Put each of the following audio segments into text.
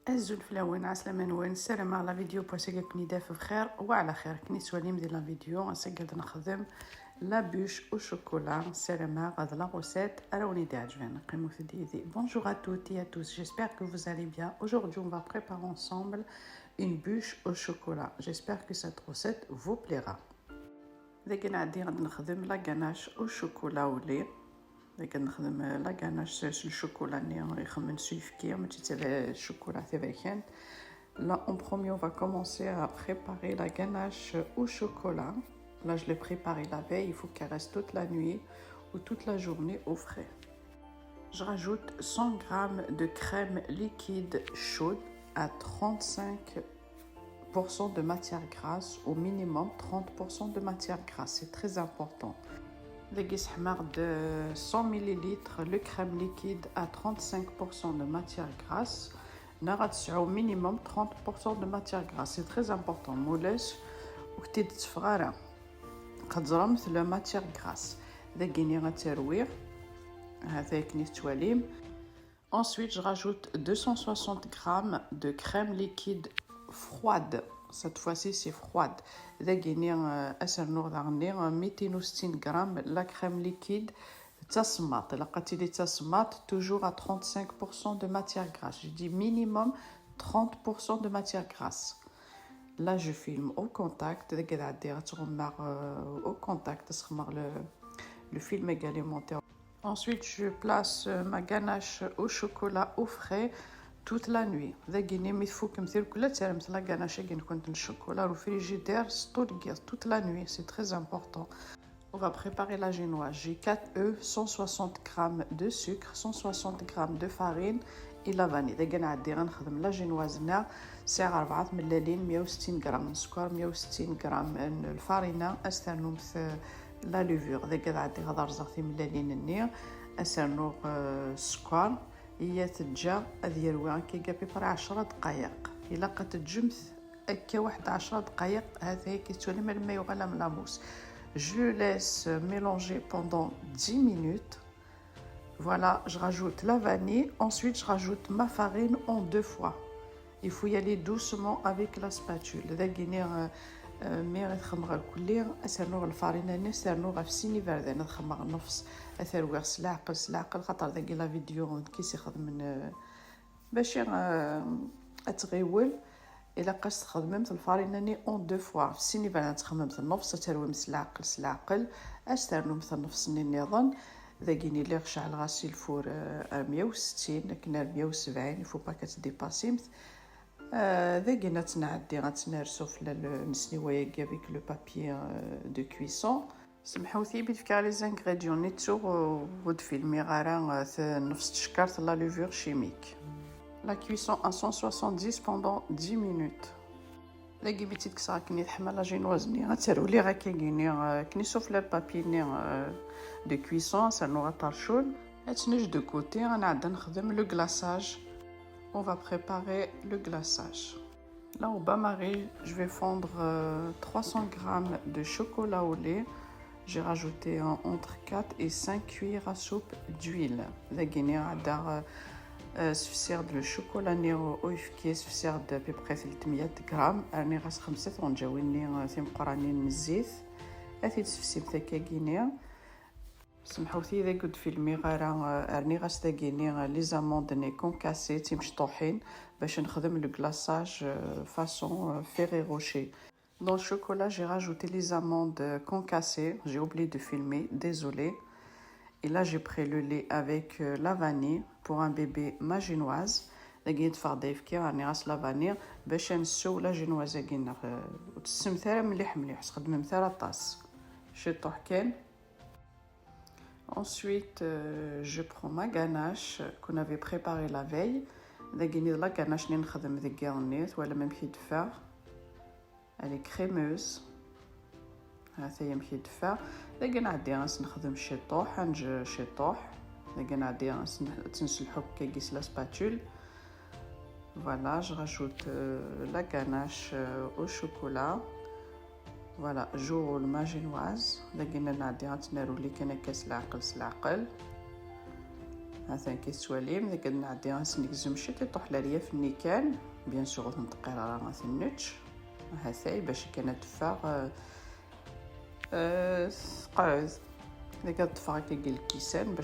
الزول فلاوين عسلامة نوين السلام على فيديو بوسيقا كني دافع بخير وعلى خير كني سواليم ديال لا فيديو نسقد نخدم لا بوش او شوكولا السلامة غاد لا غوسيت راني دي عجبان قيمو ديدي. Bonjour à toutes et à tous, j'espère que vous allez bien. Aujourd'hui on va préparer ensemble une bûche au chocolat. J'espère que cette recette vous plaira. لكن عندي غادي نخدم لا غاناش او شوكولا ولي لكن نخدم لا غاناش الشوكولا اللي يخمن سويفكي ماشي تاع الشوكولا تاعكان. Là, en premier, on va commencer à préparer la ganache au chocolat. Là, je l'ai préparée la veille. Il faut qu'elle reste toute la nuit ou toute la journée au frais. Je rajoute 100 g de crème liquide chaude à 35% de matière grasse, au minimum 30% de matière grasse. C'est très important. Les de 100 ml de crème liquide à 35% de matière grasse. Au minimum 30% de matière grasse. C'est très important. Moulage ou petite frara. قدرة مثل matière grasse. دقيني غتروير هذاك نيتواليم. Ensuite, je rajoute 260 g de crème liquide froide. Cette fois-ci, c'est froide. دقيني أسرنو غني 260 g la crème liquide. Tasmat, la quantité de tasmat, toujours à 35% de matière grasse. Je dis minimum 30% de matière grasse. Là, je filme au contact. Au contact, le film est alimentaire. Ensuite, je place ma ganache au chocolat au frais toute la nuit. Il faut que la ganache au chocolat au frigidaire toute la nuit. C'est très important. On va préparer la génoise. J'ai 4 œufs, 160 g de sucre, 160 g de farine et la vanille. La génoise, c'est 4 ملالين 160 g من السكر 160 g من الفارينة استعملوا لا ليفور. غادي رزقتي ملالين النير استعملوا السكر هي تتجا يروي كي بيبرا 10 دقائق. الا قتتجمث هكا واحد 10 دقائق هذا كيتولي من الماء ولا من لاموس. Je le laisse mélanger pendant 10 minutes. Voilà, je rajoute la vanille. Ensuite, je rajoute ma farine en 2 fois. Il faut y aller doucement avec la spatule. مي تخمر الكلير اسرنو الفارينه نسرنو في سيني فردان نخمر نفس اثروير سلاعقل خاطر داكي لا فيديو كيسي خدم من باش اتغيول الا قاس تخدمت الفارينه اون 2 فوا في سيني فردان تخممت النفس تروي سلاعقل استرنو مثل نفس النظام داكيني اللي غشعل غاسي الفور 160 لكن 170 يفو با كتديباسي داكي غتنعدي غتنرسو في النسنيويه افيك لو بابي دو كويسون. سمحوا لي بفكار لي زانغريديون نيتو ود فيلمي غارا نفس تشكرت لا لوفور شيميك. La cuisson à 170 pendant 10 minutes. لاقي بيتي كسا كني تحمل لا جينواز ني غترولي غا كيغيني كني سوف لا بابي ني دو كويسون سانو غطرشول هاتنيش دو كوتي غنعد نخدم لو غلاساج. On va préparer le glaçage. Là au bain-marie, je vais fondre 300 g de chocolat au lait. J'ai rajouté entre 4 et 5 cuillères à soupe d'huile. La guinée a suffisant de chocolat néo qui est suffisant de peu près 300 g. أنا غاس 5 ونجاويني ثيم قرانين من الزيت. أثيد سفسيب ذاك guinée. سمحوا لي إذا كنت فيلمي غارا راني غاس داكيني لي زاموند ني كونكاسي تيمشطوحين باش نخدم لو غلاساج فاصون فيري روشي. Dans le chocolat, j'ai rajouté les amandes concassées. J'ai oublié de filmer, désolé. Et là, j'ai pris le lait avec la vanille pour un bébé ma génoise. لقيت فاضيف كي راني غاس لا فانيل باش نسو لا جينوازا كينا وتسمثها مليح تخدم مثلا طاس شطوح كان. Ensuite, je prends ma ganache qu'on avait préparée la veille. La ganache n'est pas de garnir, ou la même chose de faire. Elle est crémeuse. C'est la même chose de faire. La ganache n'est pas de chetoh, hanj chetoh. La ganache n'est pas la spatule. Voilà, je rajoute la ganache au chocolat. Voilà, j'ouvre ma génoise. لقينا نعدي غتنارولي كان كاس العقل هذا كيسواليم إذا كنا نعدي غنسنيك زمشت يطيح ليا في النيكان بيان سور نتقي راه غنثنتش هذاي باش كان دفاغ قاعد إذا كان دفاغ كيجي الكيسان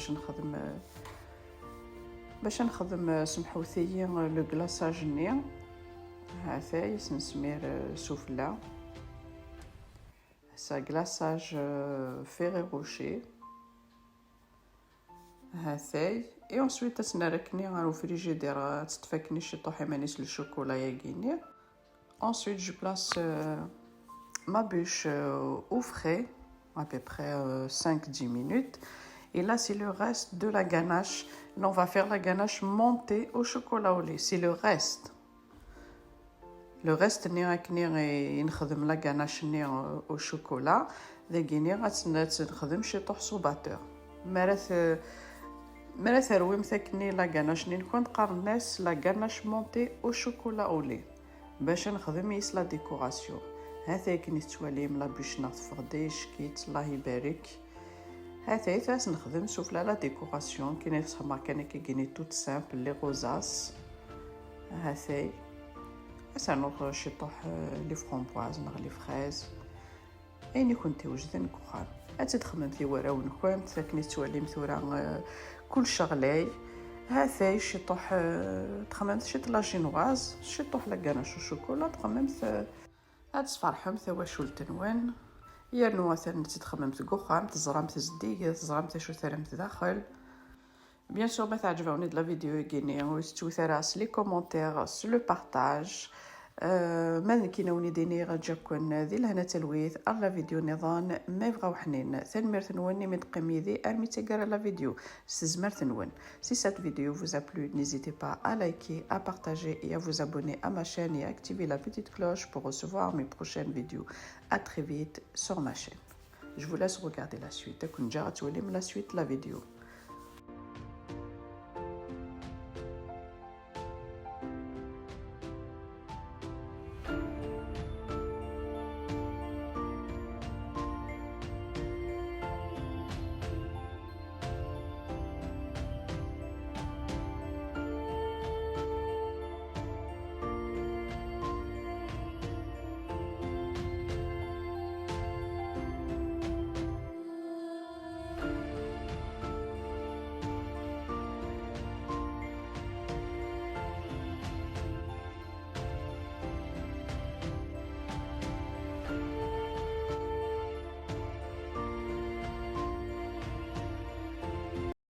باش نخدم سمحوثي لو كلاصاج ني هذاي سنسمير سوفلا سا كلاصاج فيغي روشي هذاي اي انسويت تسنركني غنو فريجيدير تتفكني شي طوحي مانيس الشوكولا ياكيني ensuite je place ma bûche au frais à peu près 5-10 minutes et là c'est le reste de la ganache. Là on va faire la ganache montée au chocolat au lait, c'est le reste ني راكني نخدم لا غاناش ني او شوكولا ذاكيني غنخدم شي طوح صوباتور مرات رويم ثاكني لا غاناش ني نكون قارناس لا غاناش مونتي او شوكولا او لي باش نخدم يس لا ديكوراسيون هذا كي نتواليم لا بوش نطفغ شكيت الله يبارك هذا تاس نخدم سوفلا لا ديكوراسيون كي نفهم كان كيجيني توت سامبل لي غوزاس هذا سنوض شي طوح لي فرامبواز نغ لي فريز ايني كنتي وجدن كوخان تخمم في ورا ونكون ساكني تواليم ثورا كل شغلاي هذا شي طوح تخممت شي طلا شينواز شي طوح لاكاناش الشوكولا تخممت تفرحم ثوا شو التنوين يا نواثر تخممت كوخام تزرمت زديق تزرمت شو ثرمت داخل بيان سور ما تعجبوني لا فيديو يجيني وتوثراس لي كومونتير سو لو بارطاج ما كينوني ديني رجاكن ذي لهنا تلويث على فيديو نظام ما يبغاو حنين ثاني تنوني من قميذي ارمي تقرا لا فيديو سزمر تنون. Si cette vidéo vous a plu, n'hésitez pas à liker, à partager et à vous abonner à ma chaîne et à activer la petite cloche pour recevoir mes prochaines vidéos. À très vite sur ma chaîne. Je vous laisse regarder la suite. La suite de la vidéo.